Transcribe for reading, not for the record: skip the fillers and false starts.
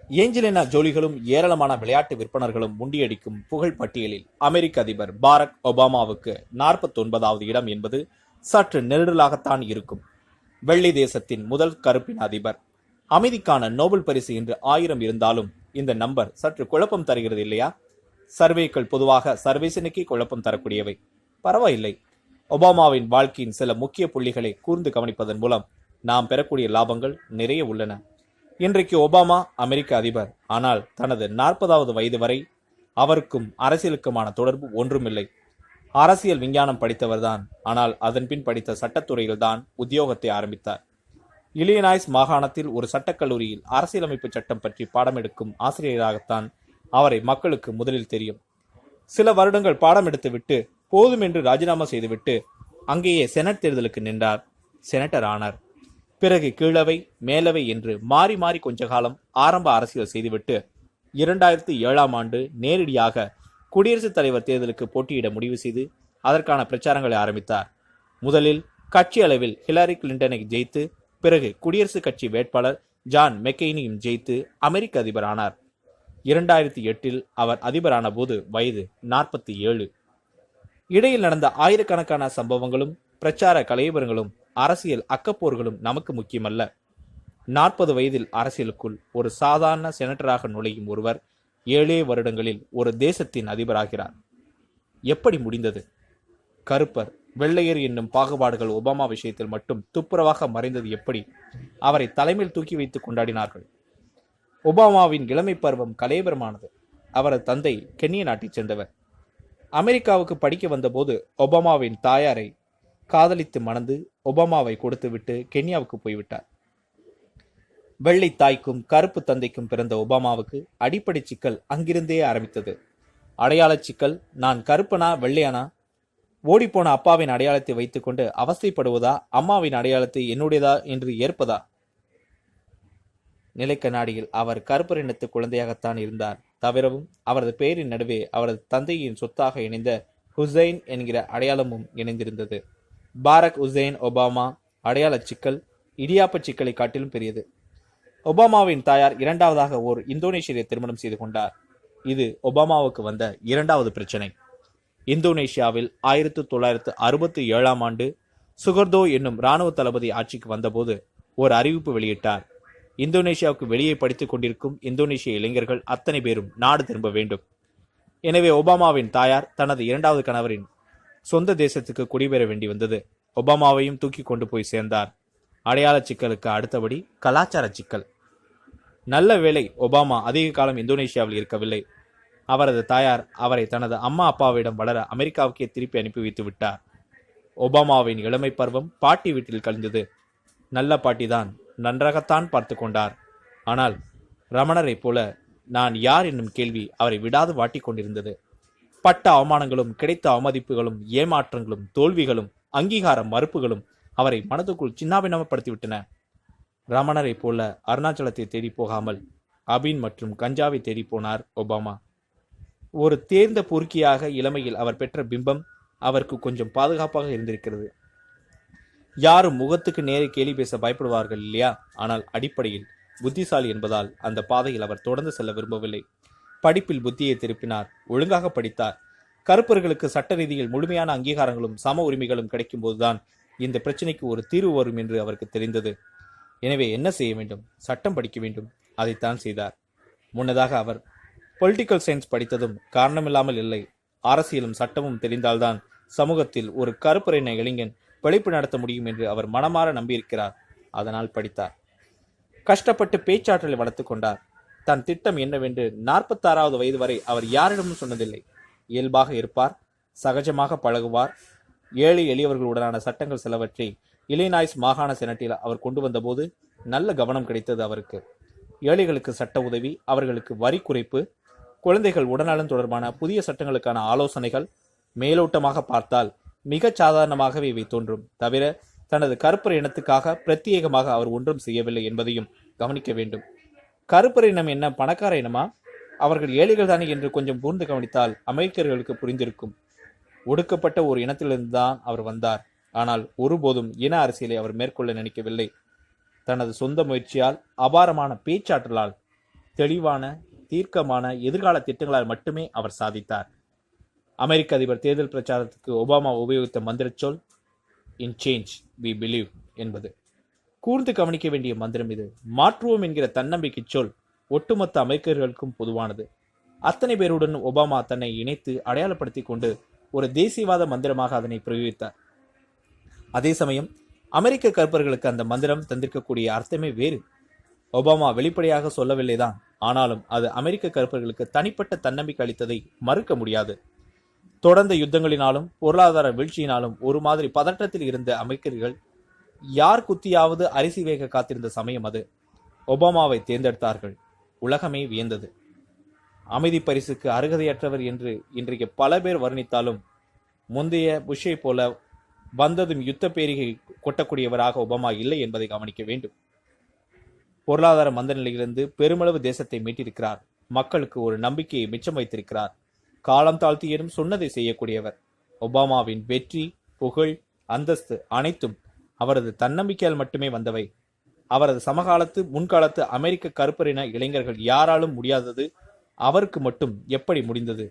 Angelina ஜோலிகளும் ஏராளமான விளையாட்டு விற்பனர்களும் முண்டியடிக்கும் புகழ் பட்டியலில் அமெரிக்க அதிபர் பாரக் ஒபாமாவுக்கு 49வது இடம் என்பது சற்று நெருடலாகத்தான் இருக்கும். வெள்ளி தேசத்தின் முதல் கருப்பின அதிபர். அமைதிக்கான நோபல் பரிசு இன்று 1000 இருந்தாலும் இந்த நம்பர் சற்று குழப்பம் தருகிறது இல்லையா? சர்வேக்கள் பொதுவாக சர்வேசனுக்கே குழப்பம் தரக்கூடியவை. பரவாயில்லை, ஒபாமாவின் வாழ்க்கையின் சில முக்கிய புள்ளிகளை கூர்ந்து கவனிப்பதன் மூலம் நாம் பெறக்கூடிய லாபங்கள் நிறைய உள்ளன. இன்றைக்கு ஒபாமா அமெரிக்க அதிபர். ஆனால் தனது 40வது வயது வரை அவருக்கும் அரசியலுக்குமான தொடர்பு ஒன்றுமில்லை. அரசியல் விஞ்ஞானம் படித்தவர்தான். ஆனால் அதன்பின் படித்த சட்டத்துறையில்தான் உத்தியோகத்தை ஆரம்பித்தார். இலினாய்ஸ் மாகாணத்தில் ஒரு சட்டக்கல்லூரியில் அரசியலமைப்பு சட்டம் பற்றி பாடம் எடுக்கும் ஆசிரியராகத்தான் அவரை மக்களுக்கு முதலில் தெரியும். சில வருடங்கள் பாடம் எடுத்துவிட்டு போதும் என்று ராஜினாமா செய்துவிட்டு அங்கேயே செனட் தேர்தலுக்கு நின்றார். செனட்டர் ஆனார். பிறகு கீழவை மேலவை என்று மாறி மாறி கொஞ்ச காலம் ஆரம்ப அரசியல் செய்துவிட்டு 2007ஆம் ஆண்டு நேரடியாக குடியரசுத் தலைவர் தேர்தலுக்கு போட்டியிட முடிவு செய்து அதற்கான பிரச்சாரங்களை ஆரம்பித்தார். முதலில் கட்சி அளவில் ஹிலாரி கிளின்டனை ஜெயித்து பிறகு குடியரசுக் கட்சி வேட்பாளர் ஜான் மெக்கெயினையும் ஜெயித்து அமெரிக்க அதிபர் ஆனார். 2008இல் அவர் அதிபரான போது வயது 47. இடையில் நடந்த ஆயிரக்கணக்கான சம்பவங்களும் பிரச்சார கலையபரங்களும் அரசியல் அக்கப்போர்களும் நமக்கு முக்கியமல்ல. 40 வயதில் அரசியலுக்குள் ஒரு சாதாரண செனட்டராக நுழையும் ஒருவர் 7 வருடங்களில் ஒரு தேசத்தின் அதிபராகிறார். எப்படி முடிந்தது? கருப்பர் வெள்ளையர் என்னும் பாகுபாடுகள் ஒபாமா விஷயத்தில் மட்டும் துப்புரவாக மறைந்தது எப்படி? அவரை தலைமையில் தூக்கி வைத்து கொண்டாடினார்கள். ஒபாமாவின் இளமை பருவம் கலையபரமானது. அவரது தந்தை கென்யா நாட்டைச் சேர்ந்தவர். அமெரிக்காவுக்கு படிக்க வந்தபோது ஒபாமாவின் தாயாரை காதலித்து மணந்து ஒபாமாவை கொடுத்துவிட்டு கென்யாவுக்கு போய்விட்டார். வெள்ளை தாய்க்கும் கருப்பு தந்தைக்கும் பிறந்த ஒபாமாவுக்கு அடிப்படை சிக்கல் அங்கிருந்தே ஆரம்பித்தது. அடையாள சிக்கல். நான் கருப்பனா வெள்ளையானா? ஓடிப்போன அப்பாவின் அடையாளத்தை வைத்துக்கொண்டு அவஸ்தைப்படுவதா, அம்மாவின் அடையாளத்தை என்னுடையதா என்று ஏற்பதா? நிலைக்கண்ணாடியில் அவர் கருப்பர் இனத்து குழந்தையாகத்தான் இருந்தார். தவிரவும் அவரது பெயரின் நடுவே அவரது தந்தையின் சொத்தாக இணைந்த ஹுசைன் என்கிற அடையாளமும் இணைந்திருந்தது. பாரக் ஹுசைன் ஒபாமா அடையாள சிக்கல் இடியாப்ப சிக்கலை காட்டிலும் பெரியது. ஒபாமாவின் தாயார் இரண்டாவதாக ஓர் இந்தோனேஷியரை திருமணம் செய்து கொண்டார். இது ஒபாமாவுக்கு வந்த இரண்டாவது பிரச்சனை. இந்தோனேஷியாவில் 1967ஆம் ஆண்டு சுகர்தோ என்னும் இராணுவ தளபதி ஆட்சிக்கு வந்தபோது ஒரு அறிவிப்பு வெளியிட்டார். இந்தோனேஷியாவுக்கு வெளியே படித்துக் கொண்டிருக்கும் இந்தோனேஷிய இளைஞர்கள் அத்தனை பேரும் நாடு திரும்ப வேண்டும். எனவே ஒபாமாவின் தாயார் தனது இரண்டாவது கணவரின் சொந்த தேசத்துக்கு குடிபெற வேண்டி வந்தது. ஒபாமாவையும் தூக்கி கொண்டு போய் சேர்ந்தார். அடையாள சிக்கலுக்கு அடுத்தபடி கலாச்சார சிக்கல். நல்ல வேளை ஒபாமா அதிக காலம் இந்தோனேஷியாவில் இருக்கவில்லை. அவரது தாயார் அவரை தனது அம்மா அப்பாவிடம் வளர அமெரிக்காவுக்கே திருப்பி அனுப்பி வைத்து விட்டார். ஒபாமாவின் இளமை பருவம் பாட்டி வீட்டில் கழிந்தது. நல்ல பாட்டிதான், நன்றாகத்தான் பார்த்து கொண்டார். ஆனால் ரமணரை போல நான் யார் என்னும் கேள்வி அவரை விடாது வாட்டி கொண்டிருந்தது. பட்ட அவமானங்களும் கிடைத்த அவமதிப்புகளும் ஏமாற்றங்களும் தோல்விகளும் அங்கீகார மறுப்புகளும் அவரை மனதுக்குள் சின்னாபின்னமப்படுத்திவிட்டன. ரமணரை போல அருணாச்சலத்தை தேடி போகாமல் அபின் மற்றும் கஞ்சாவை தேடி போனார் ஒபாமா. ஒரு தேர்ந்த பொறுக்கியாக இளமையில் அவர் பெற்ற பிம்பம் அவருக்கு கொஞ்சம் பாதுகாப்பாக இருந்திருக்கிறது. யாரும் முகத்துக்கு நேரே கேலி பேச பயப்படுவார்கள் இல்லையா? ஆனால் அடிப்படையில் புத்திசாலி என்பதால் அந்த பாதையில் அவர் தொடர்ந்து செல்ல விரும்பவில்லை. படிப்பில் புத்தியை திருப்பினார். ஒழுங்காக படித்தார். கருப்பர்களுக்கு சட்ட ரீதியில் முழுமையான அங்கீகாரங்களும் சம உரிமைகளும் கிடைக்கும் போதுதான் இந்த பிரச்சனைக்கு ஒரு தீர்வு வரும் என்று அவருக்கு தெரிந்தது. எனவே என்ன செய்ய வேண்டும்? சட்டம் படிக்க வேண்டும். அதைத்தான் செய்தார். முன்னதாக அவர் பொலிட்டிக்கல் சயின்ஸ் படித்ததும் காரணமில்லாமல் இல்லை. அரசியலும் சட்டமும் தெரிந்தால்தான் சமூகத்தில் ஒரு கருப்பரின இளைஞன் பிழைப்பு நடத்த முடியும் என்று அவர் மனமாற நம்பியிருக்கிறார். அதனால் படித்தார். கஷ்டப்பட்டு பேச்சாற்றலை வளர்த்து கொண்டார். தன் திட்டம் என்னவென்று 46வது வயது வரை அவர் யாரிடமும் சொன்னதில்லை. இயல்பாக இருப்பார், சகஜமாக பழகுவார். ஏழை எளியவர்களுடனான சட்டங்கள் சிலவற்றை இலினாய்ஸ் மாகாண செனட்டில் அவர் கொண்டு வந்தபோது நல்ல கவனம் கிடைத்தது அவருக்கு. ஏழைகளுக்கு சட்ட உதவி, அவர்களுக்கு வரி குறைப்பு, குழந்தைகள் உடல்நலம் தொடர்பான புதிய சட்டங்களுக்கான ஆலோசனைகள். மேலோட்டமாக பார்த்தால் மிகச் சாதாரணமாகவே இவை தோன்றும். தவிர தனது கருப்பர் இனத்துக்காக பிரத்யேகமாக அவர் ஒன்றும் செய்யவில்லை என்பதையும் கவனிக்க வேண்டும். கருப்பர் இனம் என்ன பணக்கார இனமா? அவர்கள் ஏழைகள் தானே என்று கொஞ்சம் கூர்ந்து கவனித்தால் அமெரிக்கர்களுக்கு புரிந்திருக்கும். ஒடுக்கப்பட்ட ஒரு இனத்திலிருந்து தான் அவர் வந்தார். ஆனால் ஒருபோதும் இன அரசியலை அவர் மேற்கொள்ள நினைக்கவில்லை. தனது சொந்த முயற்சியால், அபாரமான பேச்சாற்றலால் தெளிவான, தீர்க்கமான எதிர்கால திட்டங்களால் மட்டுமே அவர் சாதித்தார். அமெரிக்க அதிபர் தேர்தல் பிரச்சாரத்துக்கு ஒபாமா உபயோகித்த மந்திரச் சொல் இன் சேஞ்ச் வி பிலீவ் என்பது. கூர்ந்து கவனிக்க வேண்டிய மந்திரம் இது. மாற்றுவோம் என்கிற தன்னம்பிக்கை சொல் ஒட்டுமொத்த அமெரிக்கர்களுக்கும் பொதுவானது. அத்தனை பேருடன் ஒபாமா தன்னை இணைத்து அடையாளப்படுத்தி கொண்டு ஒரு தேசியவாத மந்திரமாக அதனை பிரயோகித்தார். அதே சமயம் அமெரிக்க கருப்பர்களுக்கு அந்த மந்திரம் தந்திருக்கக்கூடிய அர்த்தமே வேறு. ஒபாமா வெளிப்படையாக சொல்லவில்லைதான், ஆனாலும் அது அமெரிக்க கருப்பர்களுக்கு தனிப்பட்ட தன்னம்பிக்கை அளித்ததை மறுக்க முடியாது. தொடர்ந்த யுத்தங்களினாலும் பொருளாதார வீழ்ச்சியினாலும் ஒரு மாதிரி பதற்றத்தில் இருந்த அமெரிக்கர்கள் யார் குத்தியாவது அரிசி வேக காத்திருந்த சமயம் அது. ஒபாமாவை தேர்ந்தெடுத்தார்கள். உலகமே வியந்தது. அமைதி பரிசுக்கு அருகதையற்றவர் என்று இன்றைக்கு பல பேர் வர்ணித்தாலும் முந்தைய புஷ்ஷை போல வந்ததும் யுத்த பேரிகை கொட்டக்கூடியவராக ஒபாமா இல்லை என்பதை கவனிக்க வேண்டும். பொருளாதார மந்த நிலையிலிருந்து பெருமளவு தேசத்தை மீட்டிருக்கிறார். மக்களுக்கு ஒரு நம்பிக்கையை மிச்சம் வைத்திருக்கிறார். காலம் தாழ்த்தியரும் சொன்னதை செய்யக்கூடியவர். ஒபாமாவின் வெற்றி, புகழ், அந்தஸ்து அனைத்தும் அவரது தன்னம்பிக்கையால் மட்டுமே வந்தவை. அவரது சமகாலத்து முன்காலத்து அமெரிக்க கருப்பரின இளைஞர்கள் யாராலும் முடியாதது அவருக்கு மட்டும் எப்படி முடிந்தது?